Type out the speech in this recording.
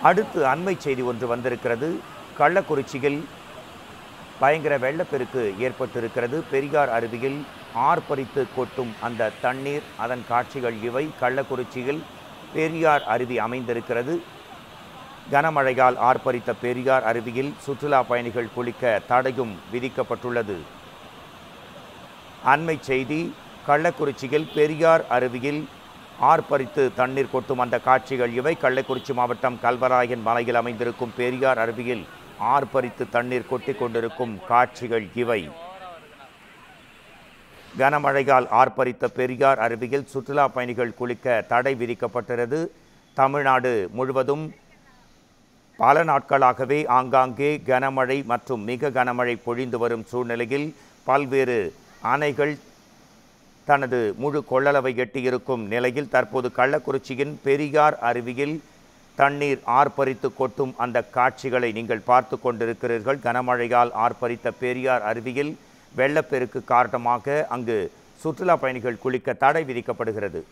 அடுத்து அண்மை செய்தி ஒன்று வந்திருக்கிறது. கள்ளக்குறிச்சியில் பயங்கர வெள்ளப்பெருக்கு ஏற்பட்டிருக்கிறது. பெரியார் அருவியில் ஆர்ப்பரித்து கொட்டும் அந்த தண்ணீர், அதன் காட்சிகள் இவை. கள்ளக்குறிச்சியில் பெரியார் அருவி அமைந்திருக்கிறது. கனமழையால் ஆர்ப்பரித்த பெரியார் அருவியில் சுற்றுலா பயணிகள் குளிக்க தடையும் விதிக்கப்பட்டுள்ளது. அண்மை செய்தி, கள்ளக்குறிச்சியில் பெரியார் அருவியில் ஆர்ப்பரித்து தண்ணீர் கொட்டும் அந்த காட்சிகள் இவை. கள்ளக்குறிச்சி மாவட்டம் கல்வராயன் மலையில் அமைந்திருக்கும் பெரியார் அருவியில் ஆர்ப்பரித்து தண்ணீர் கொட்டிக் கொண்டிருக்கும் காட்சிகள் இவை. கனமழையால் ஆர்ப்பரித்த பெரியார் அருவியில் சுற்றுலா பயணிகள் குளிக்க தடை விதிக்கப்பட்டிருக்கிறது. தமிழ்நாடு முழுவதும் பல நாட்களாகவே ஆங்காங்கே கனமழை மற்றும் மிக கனமழை பொழிந்து வரும் சூழ்நிலையில் பல்வேறு அணைகள் தனது முழு கொள்ளளவை எட்டியிருக்கும் நிலையில் தற்போது கள்ளக்குறிச்சியின் பெரியார் அருவியில் தண்ணீர் ஆர்ப்பரித்து கொட்டும் அந்த காட்சிகளை நீங்கள் பார்த்து கொண்டிருக்கிறீர்கள். கனமழையால் ஆர்ப்பரித்த பெரியார் அருவியில் வெள்ளப்பெருக்கு காரணமாக அங்கு சுற்றுலா பயணிகள் குளிக்க தடை விதிக்கப்படுகிறது.